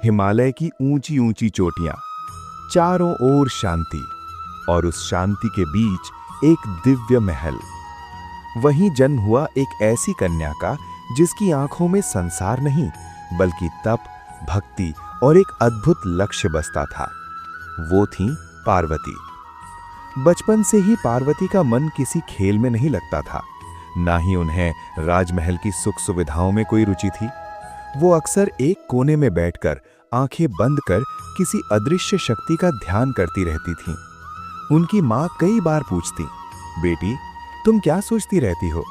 हिमालय की ऊंची ऊंची चोटियां, चारों ओर शांति, और उस शांति के बीच एक दिव्य महल। वहीं जन्म हुआ एक ऐसी कन्या का जिसकी आंखों में संसार नहीं बल्कि तप, भक्ति और एक अद्भुत लक्ष्य बसता था। वो थी पार्वती। बचपन से ही पार्वती का मन किसी खेल में नहीं लगता था, ना ही उन्हें राजमहल की सुख सुविधाओं में कोई रुचि थी। वो अक्सर एक कोने में बैठकर आंखें बंद कर किसी अदृश्य शक्ति का ध्यान करती रहती थीं। उनकी माँ कई बार पूछती, बेटी तुम क्या सोचती रहती हो?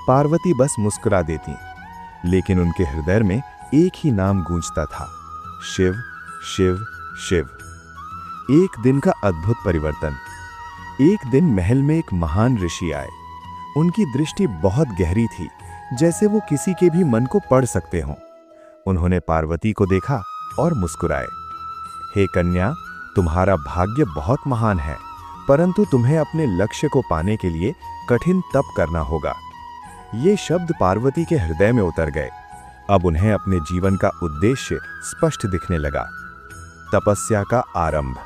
पार्वती बस मुस्कुरा देती, लेकिन उनके हृदय में एक ही नाम गूंजता था, शिव शिव शिव। एक दिन का अद्भुत परिवर्तन। एक दिन महल में एक महान ऋषि आए। उनकी दृष्टि बहुत गहरी थी, जैसे वो किसी के भी मन को पढ़ सकते हों। उन्होंने पार्वती को देखा और मुस्कुराए। हे कन्या, तुम्हारा भाग्य बहुत महान है, परंतु तुम्हें अपने लक्ष्य को पाने के लिए कठिन तप करना होगा। ये शब्द पार्वती के हृदय में उतर गए। अब उन्हें अपने जीवन का उद्देश्य स्पष्ट दिखने लगा। तपस्या का आरंभ।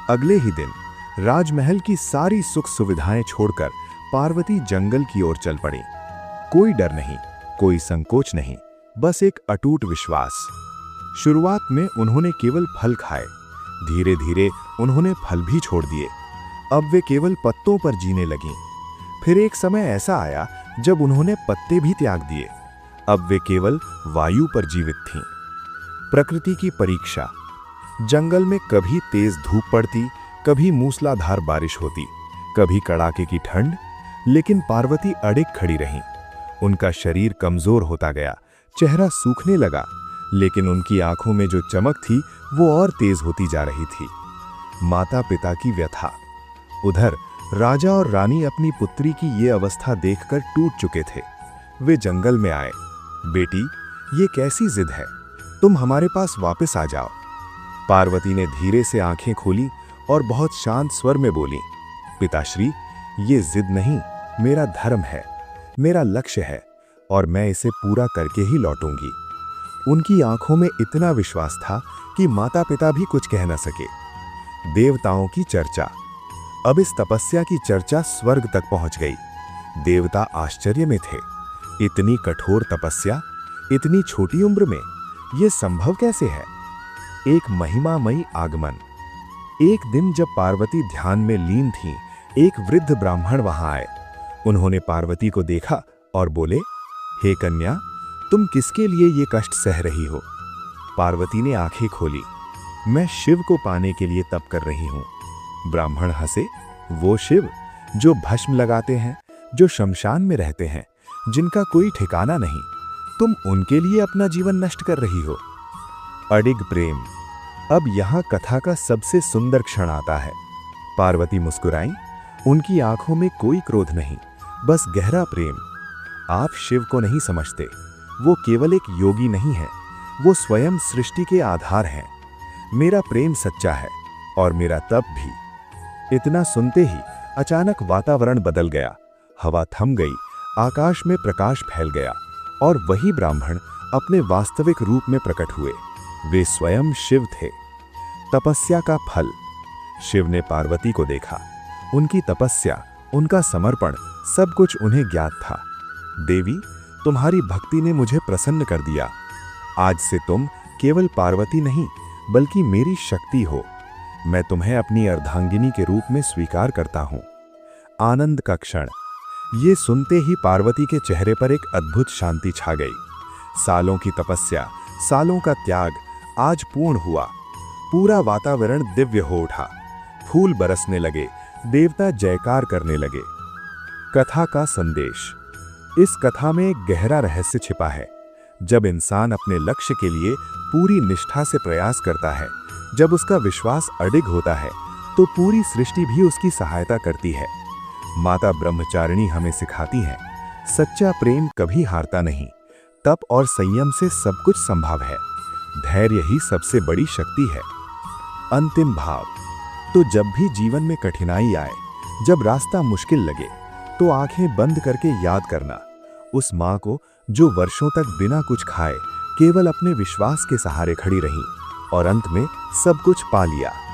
अगले ही दिन राजमहल की सारी सुख सुविधाएं छोड़कर पार्वती जंगल की ओर चल पड़ी। कोई डर नहीं, कोई संकोच नहीं, बस एक अटूट विश्वास। शुरुआत में उन्होंने केवल फल खाए, धीरे धीरे उन्होंने फल भी छोड़ दिए। अब वे केवल पत्तों पर जीने लगीं। फिर एक समय ऐसा आया जब उन्होंने पत्ते भी त्याग दिए। अब वे केवल वायु पर जीवित थीं। प्रकृति की परीक्षा। जंगल में कभी तेज धूप पड़ती, कभी मूसलाधार बारिश होती, कभी कड़ाके की ठंड, लेकिन पार्वती अडिग खड़ी रहीं। उनका शरीर कमजोर होता गया, चेहरा सूखने लगा, लेकिन उनकी आंखों में जो चमक थी वो और तेज होती जा रही थी। माता पिता की व्यथा। उधर राजा और रानी अपनी पुत्री की ये अवस्था देखकर टूट चुके थे। वे जंगल में आए। बेटी, ये कैसी जिद है? तुम हमारे पास वापस आ जाओ। पार्वती ने धीरे से आंखें खोली और बहुत शांत स्वर में बोली, पिताश्री, ये जिद नहीं, मेरा धर्म है, मेरा लक्ष्य है, और मैं इसे पूरा करके ही लौटूंगी। उनकी आंखों में इतना विश्वास था कि माता पिता भी कुछ कह न सके। देवताओं की चर्चा। अब इस तपस्या की चर्चा स्वर्ग तक पहुंच गई। देवता आश्चर्य में थे। इतनी कठोर तपस्या, इतनी छोटी उम्र में, यह संभव कैसे है? एक महिमामयी आगमन। एक दिन जब पार्वती ध्यान में लीन थीं, एक वृद्ध ब्राह्मण वहां आए। उन्होंने पार्वती को देखा और बोले, हे कन्या, तुम किसके लिए ये कष्ट सह रही हो? पार्वती ने आंखें खोली। मैं शिव को पाने के लिए तप कर रही हूं। ब्राह्मण हंसे। वो शिव जो भस्म लगाते हैं, जो शमशान में रहते हैं, जिनका कोई ठिकाना नहीं, तुम उनके लिए अपना जीवन नष्ट कर रही हो? अडिग प्रेम। अब यहां कथा का सबसे सुंदर क्षण आता है। पार्वती मुस्कुराई। उनकी आंखों में कोई क्रोध नहीं, बस गहरा प्रेम। आप शिव को नहीं समझते। वो केवल एक योगी नहीं है, वो स्वयं सृष्टि के आधार हैं। मेरा प्रेम सच्चा है और मेरा तप भी। इतना सुनते ही अचानक वातावरण बदल गया। हवा थम गई, आकाश में प्रकाश फैल गया, और वही ब्राह्मण अपने वास्तविक रूप में प्रकट हुए। वे स्वयं शिव थे। तपस्या का फल। शिव ने पार्वती को देखा। उनकी तपस्या, उनका समर्पण, सब कुछ उन्हें ज्ञात था। देवी, तुम्हारी भक्ति ने मुझे प्रसन्न कर दिया। आज से तुम केवल पार्वती नहीं, बल्कि मेरी शक्ति हो। मैं तुम्हें अपनी अर्धांगिनी के रूप में स्वीकार करता हूं। आनंद का क्षण। ये सुनते ही पार्वती के चेहरे पर एक अद्भुत शांति छा गई। सालों की तपस्या, सालों का त्याग आज पूर्ण हुआ। पूरा वातावरण दिव्य हो उठा। फूल बरसने लगे, देवता जयकार करने लगे। कथा का संदेश। इस कथा में एक गहरा रहस्य छिपा है। जब इंसान अपने लक्ष्य के लिए पूरी निष्ठा से प्रयास करता है, जब उसका विश्वास अडिग होता है, तो पूरी सृष्टि भी उसकी सहायता करती है। माता ब्रह्मचारिणी हमें सिखाती हैं, सच्चा प्रेम कभी हारता नहीं। तप और संयम से सब कुछ संभव है। धैर्य ही सबसे बड़ी शक्ति है। अंतिम भाव। तो जब भी जीवन में कठिनाई आए, जब रास्ता मुश्किल लगे, तो आंखें बंद करके याद करना उस माँ को जो वर्षों तक बिना कुछ खाए केवल अपने विश्वास के सहारे खड़ी रहीं और अंत में सब कुछ पा लिया।